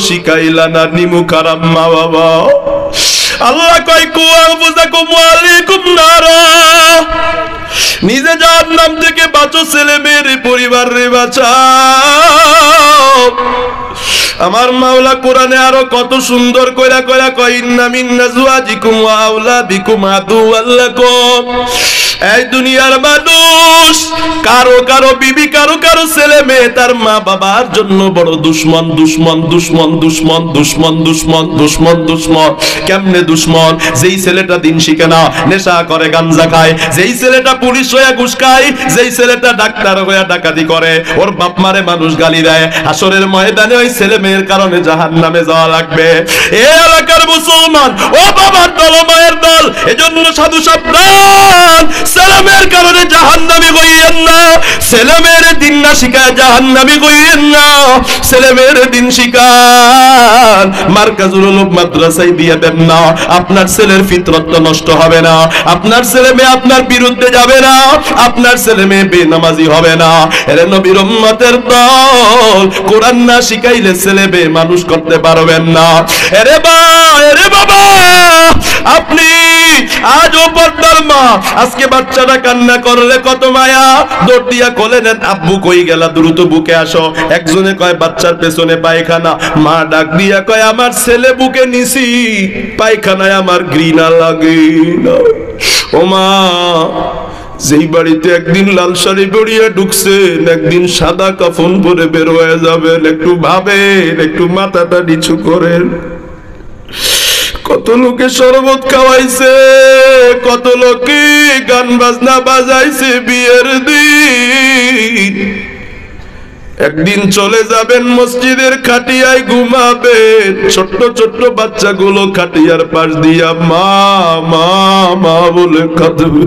শিখাইলা না নিমুখারাম মা বাবা। আল্লাহ কয় কু আনফুসাকুম ওয়া আলাইকুম নারা, নিজে জাহান্নাম থেকে বাঁচো, ছেলে মেয়ের পরিবার রে বাঁচাও। আমার মাওলা কোরআনে আরো কত সুন্দর কইরা কইরা কয় ইন্না মিন নাজওয়াজিকুম ওয়া আওলাদিকুম আদুওয়াল লাকুম। এই দুনিয়ার মানুষ কারো কারো বিবি, কারো কারো ছেলে মেয়ে তার মা বাবার জন্য বড় দুশ্মন, দুশ্মন দুশ্মন দুশ্মন দুশ্মন দুশ্মন দুশ্মন দুশ্মন। কেমনে দুশ্মন? যেই ছেলেটা দিন শিখে না, নেশা করে, গাঞ্জা খায়, যেই ছেলেটা পুলিশ হয়ে ঘুষ খায়, যেই ছেলেটা ডাক্তার হয়ে ডাকাতি করে, ওর বাপ মারে মানুষ গালি দেয়, হাসরের ময়দানে ওই ছেলে মেয়ের কারণে জাহান্নামে যাওয়া লাগবে। এ এলাকার মুসলমান, ও বাবার দল মায়ের দল, এজন্য সাধু সাবধান, ছেলে মেয়ের কারণে জাহান্নামী হইয়েন না। ছেলে মেয়ের দিন না শিখায় জাহান্নামী হইয়েন না, ছেলে মেয়ের দিন শিখান, মার্কাজুল উলুম মাদ্রাসায় দিয়ে দেন না। আপনার ছেলের ফিতরত নষ্ট হবে না, আপনার ছেলে মেয়ে আপনার বিরুদ্ধে যাবে না, আপনার ছেলে মেয়ে বেনামাজি হবে না। এর নবীর উম্মতের দল, কোরআন না শিখাইলে ছেলে মেয়ে মানুষ করতে পারবেন না। এরে বাবা, আপনি আজ ও পর্দার মা, আজকে বাচ্চাটা কান্না করলে কত মায়া, দৌড় দিয়া কোলে নেন, আব্বু কই গেলা, দ্রুত বুকে আসো। একজনে কয় বাচ্চার পেছনে পায়খানা, মা ডাক দিয়া কয় আমার ছেলে বুকে নিছি, পায়খানায় আমার ঘৃণা লাগে না। ও মা, যেই বাড়িতে একদিন লাল শাড়ি পরিয়ে ঢুকছেন, একদিন সাদা কাফন পরে বের হয়ে যাবেন, একটু ভাবেন, একটু মাথাটা নিচু করেন। কত লোকে শরবত খাওয়াইছে, কত লোকে গান বাজনা বাজাইছে বিয়ের দিন। একদিন চলে যাবেন মসজিদের খাটিয়ায় ঘুমাবেন, ছোট্ট ছোট্ট বাচ্চাগুলো খাটিয়ার পাশ দিয়া মা মা মা বলে কাঁদবে।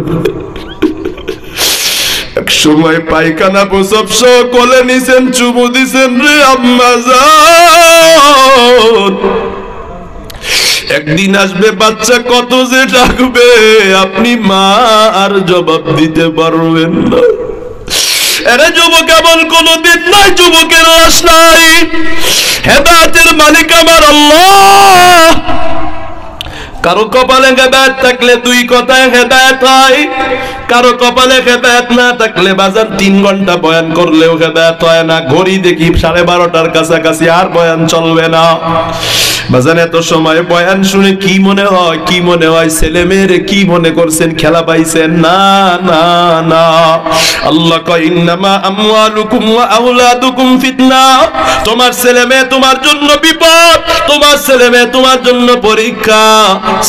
এক সময় পায়খানা প্রসব সহ কোলে নিছেন, চুমু দিছেন রে আম্মা জান। একদিন আসবে বাচ্চা কত যে ডাকবে, আপনি মা আর জবাব দিতে পারবেন না। এরে যুবক, এমন কোনদিন নাই যুবকের লাশ নাই। হেদায়েতের মালিক আমার আল্লাহ। কারো কপালে হেদায়েত থাকলে দুই কথায় হেদায়েত হয়, কারো কপালে হেদায়েত না থাকলে বাজার 3 ঘন্টা বয়ান করলেও হেদায়েত হয় না। ঘড়ি দেখি 12:30টার কাছাকাছি, আর বয়ান চলবে না। বাজান এত সময় বয়ান শুনে কি মনে হয়, কি মনে হয় ছেলে মেয়েরে কি মনে করছেন খেলা পাইছেন? না না না, আল্লাহ কয় ইন্নামা আমওয়ালুকুম ওয়া আওলাদুকুম ফিতনা। তোমার ছেলে মেয়ে তোমার জন্য বিপদ, তোমার ছেলে মেয়ে তোমার জন্য পরীক্ষা।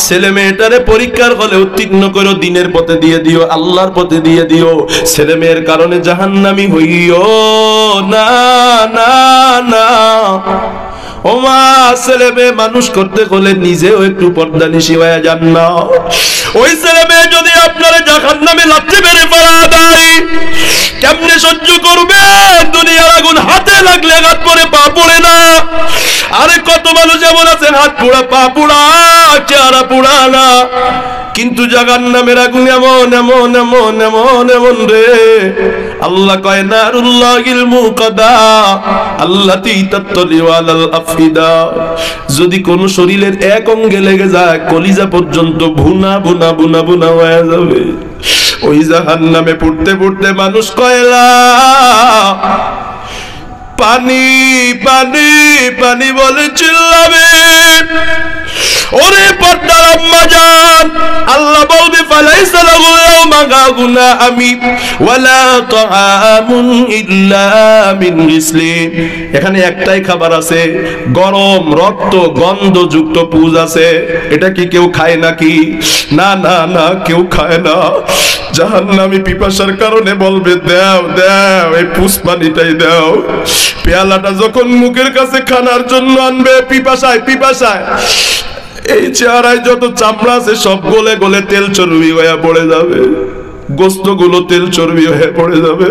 ছেলে মেয়েটারে পরীক্ষার হলে উত্তীর্ণ করো, দিনের পথে দিয়ে দিও, আল্লাহর পথে দিয়ে দিও। ছেলে মেয়ের কারণে জাহান্নামী হইও না না না। ও মা, ছেলে মেয়ে মানুষ করতে হলে নিজেও একটু পর্দানিশী হয়ে যান না। ওই ছেলে মেয়ে যদি আপনারা জাহান্নামে লাথি মেরে ফেলা দেয়, কেমনে সহ্য করবে? দুনিয়ার আগুন হাতে লাগলে হাত পরে পা পড়ে না। আরে কত মানুষ এমন আছেন হাত পোড়া, পা পোড়া, চেহারা পোড়া না, কিন্তু জাহান্নামের আগুন এমন এমন এমন এমন এমন রে। আল্লাহ কয় নারুল্লাহিল মুকাদা আল্লাতী তাত্তালিউ আলাল আফিদা। যদি কোন শরীরের এক অঙ্গে লেগে যায়, কলিজা পর্যন্ত ভুনা ভুনা ভুনা ভুনা হয়ে যাবে। ওই জাহান্নামে পড়তে পড়তে মানুষ কয়লা পানি পানি পানি বলে চিল্লাবে। ওরে পর্দার আম্মা জান, আল্লাহ বলবে ফালাইসা লাহু ইয়াওমা গাগুনা আমি ওয়ালা তাআমুন ইল্লা মিন গিসলিন। এখানে একটাই খাবার আছে, গরম রক্ত গন্ধযুক্ত পুজ আছে। এটা কি কেউ খায় নাকি? না না না, কেউ খায় না। জাহান্নামী পিপাসার কারণে বলবে দাও দাও, এই পুষ পানিটাই দাও। পেয়ালাটা যখন মুখের কাছে খানার জন্য আনবে, পিপাসায় পিপাসায় এই চেহারায় যত চামড়া আছে সব গলে গলে তেল চর্বি হয়ে পড়ে যাবে, গোস্ত গুলো তেল চর্বি হয়ে পড়ে যাবে।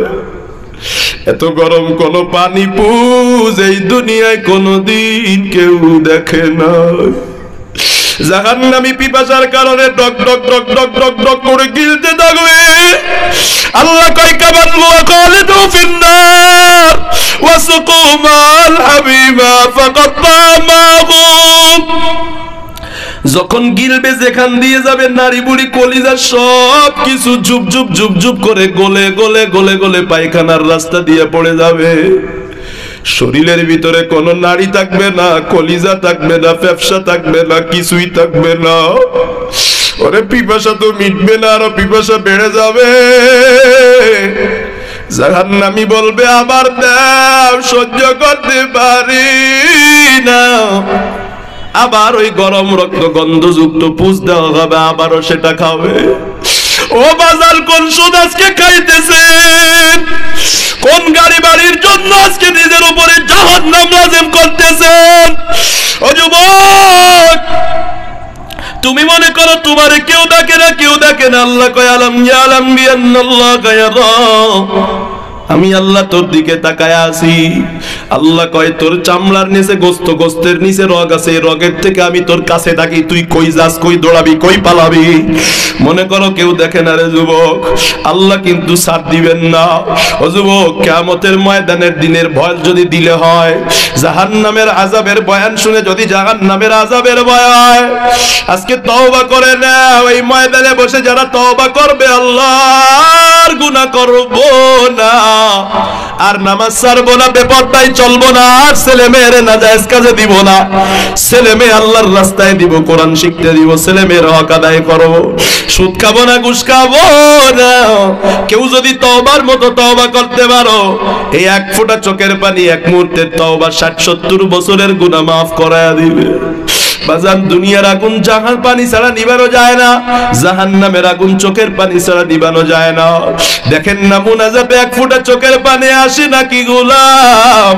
এত গরম কোন পানি পুজ এই দুনিয়ায় কোনদিন কেউ দেখে না। জাহান্নামী পিপাসার কারণে ডক ডক ডক ডক ডক ডক করে গিলতে থাকবে। আল্লাহ কয় কামান ওয়া খালিদু ফিন্নার ওয়া সুকু মাল হাবিবা ফাকাত্তা মাহুম। যখন গিলবে, যেখান দিয়ে যাবে নারী বুড়ি কলিজা সব কিছু জুব জুব জুব জুব করে গলে গলে গলে গলে পায়খানার রাস্তা দিয়ে পড়ে যাবে। শরীরের ভিতরে কোনো নাড়ি থাকবে না, কলিজা থাকবে না, ফেফসা থাকবে না, কিছুই থাকবে না। ওরে পিপাসা তো মিটবে না, আরো পিপাসা বেড়ে যাবে। জাহান্নামী বলবে আবার দাও, সহ্য করতে পারি না। আবার ওই গরম রক্ত গন্ধযুক্ত পুষ দেওয়া হবে, আবারও সেটা খাবে। ও বাজার, কোন সুদ আজকে খাইতেছেন? কোন গাড়ি বাড়ির জন্য আজকে নিজের উপরে জাহান্নাম লাজিম করতেছেন? ও যুবক, তুমি মনে করো তোমারে কেউ ডাকে না, কেউ ডাকে না। আল্লাহ কয় আলাম ইয়ালাম বিআন্নাল্লাহা ইয়ারা। আমি আল্লাহ তোর দিকে তাকায় আছি। আল্লাহ কয় তোর চামড়ার নিচে গোস্ত, গোস্তের নিচে রগ আছে, রগের থেকে আমি তোর কাছে থাকি। তুই কই যাস, কই দৌড়াবি, কই পালাবি? মনে করো কেউ দেখে না রে যুবক, আল্লাহ কিন্তু ছাড় দিবেন না। ও যুবক, কিয়ামতের ময়দানের দিনের ভয় যদি দিলে হয়, জাহান্নামের আযাবের বয়ান শুনে যদি জাহান্নামের আযাবের ভয় হয়, আজকে তওবা করে না। ওই ময়দানে বসে যারা তওবা করবে, আল্লাহর গুনাহ করব না, আর নামাজ ছাড়বো না, বেপরদায় চলবো না, আর ছেলে মেয়ের নাজায়েজ কাজে দিব না, ছেলে মেয়ে আল্লাহর রাস্তায় দিব, কোরআন শিখতে দিব, ছেলে মেয়ের হক আদায় করবো, সুদ খাবো না, ঘুষ খাবো না। কেউ যদি তওবার মতো তওবা করতে পারো, এই এক ফোঁটা চোখের পানি এক মুহূর্তের তওবা 60-70 বছরের গুনাহ মাফ করায়া দিবে। বাজান, দুনিয়ার আগুন জাহান পানি ছাড়া নিবানো যায় না, জাহান্নামের আগুন চোখের পানি ছাড়া নিবানো যায় না। দেখেন না মুনাজাতে এক ফোঁটা চোখের পানি আসে নাকি গোলাম?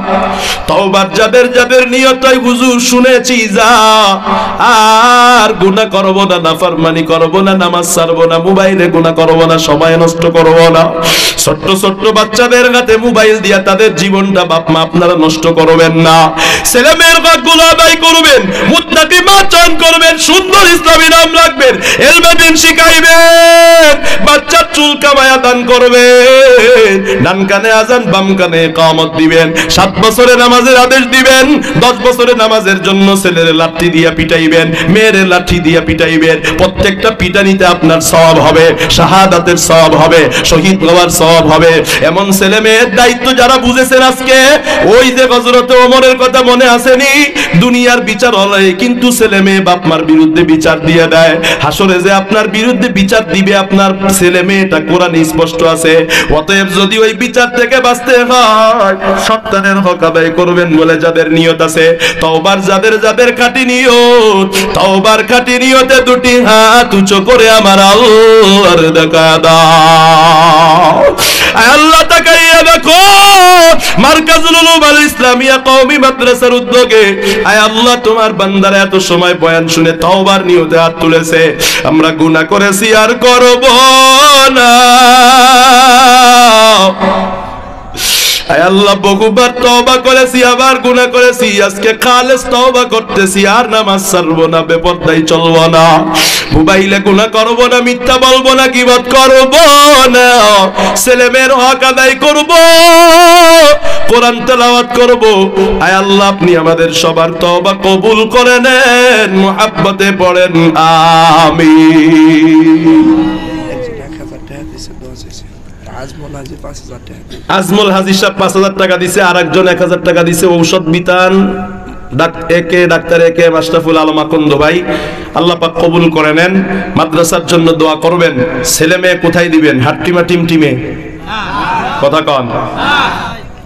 তওবার যাদের যাদের নিয়ত হয় হুজুর শুনেছি, যা আর গুনাহ করব না, নাফরমানি করব না, নামাজ ছাড়ব না, মোবাইলে গুনাহ করব না, সময় নষ্ট করব না। ছোট্ট ছোট্ট বাচ্চাদের হাতে মোবাইল দিয়া তাদের জীবনটা বাপ মা আপনারা নষ্ট করবেন না। ছেলে মেয়ের হকগুলো আদায় করবেন, মুত্তাকি মা দান করবেন, সুন্দর ইসলামী নাম রাখবেন, এলমে দ্বীন শিখাইবেন, বাচ্চার চুল কামায়া দান করবেন, ডান কানে আজান বাম কানে ইকামত দিবেন, 7 বছরে নামাজের আদেশ দিবেন, 10 বছরে নামাজের জন্য ছেলের লাঠি দিয়া পিটাইবেন, মেয়ের লাঠি দিয়া পিটাইবেন, প্রত্যেকটা পিটানিতে আপনার সওয়াব হবে, শাহাদাতের সওয়াব হবে, শহীদ হওয়ার সওয়াব হবে। এমন ছেলে মেয়ের দায়িত্ব যারা বুঝেছেন আজকে, ওই যে হযরত ওমরের কথা মনে আসেনি, দুনিয়ার বিচার হলে কিন্তু ছেলে মেয়ে বাপ মার বিরুদ্ধে বিচার দিয়ে দেয়, হাসরে যে আপনার বিরুদ্ধে বিচার দিবে আপনার ছেলে মেয়েটা কোরআনে স্পষ্ট আছে। অতএব যদি ওই বিচার থেকে বাঁচতে হয়, সন্তানের হক আদায় করবেন বলে যাদের নিয়ত আছে, তওবার যাদের যাদের খাঁটি নিয়ত, তওবার খাঁটি নিয়তে দুটি হাত উঁচু করে আমার আল্লাহর দেখা দাও। আল্লাহ তাকাইয়া দেখো, মারকাজুল উলুম আল ইসলামিয়া কওমি মাদ্রাসার উদ্যোগে আয় আল্লাহ তোমার বান্দারা এত সময় বয়ান শুনে তওবার নিয়তে হাত তুলেছে। আমরা গুনাহ করেছি আর করব না, আয় আল্লাহ বহুবার তওবা করেছি আবার গুনাহ করেছি, আজকে খালেস তওবা করতেছি, আর নামাজ ছাড়বো না, বেপরদাই চলবো না, মোবাইলে গুনাহ করবো না, মিথ্যা বলবো না, গীবত করবো না, ছেলে মেয়ের হক আদায় করবো, কোরআন তেলাওয়াত করবো। আয় আল্লাহ আপনি আমাদের সবার তওবা কবুল করে নেন, মুহাব্বতে পড়েন আমিন। আজমল হাজির সাহেব 5000 টাকা দিছে, আর একজন 1000 টাকা দিছে ঔষধ বিতান, ডাক্তার একে মাশরাফুল আলম আকন্দ ভাই, আল্লাহ পাক কবুল করে নেন। মাদ্রাসার জন্য দোয়া করবেন। ছেলে মেয়ে কোথায় দিবেন? হাট্টিমা টিমটিমে, কথা কন,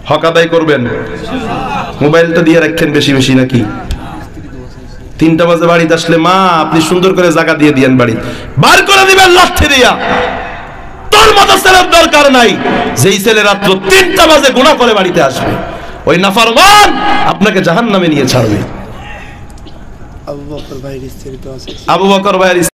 হক আদায় করবেন। মোবাইলটা দিয়ে রাখেন বেশি বেশি নাকি, 3টা বাজে বাড়িতে আসলে মা আপনি সুন্দর করে জায়গা দিয়ে দিয়েন, বাড়ি বার করে দিবেন লাঠি দিয়া। তোর মতো ছেলের দরকার নাই, যেই ছেলে রাত্র 3টা বাজে গুনাহ করে বাড়িতে আসবে, ওই নাফরমান আপনাকে জাহান্নামে নিয়ে ছাড়বে। আবু বকর ভাইয়ের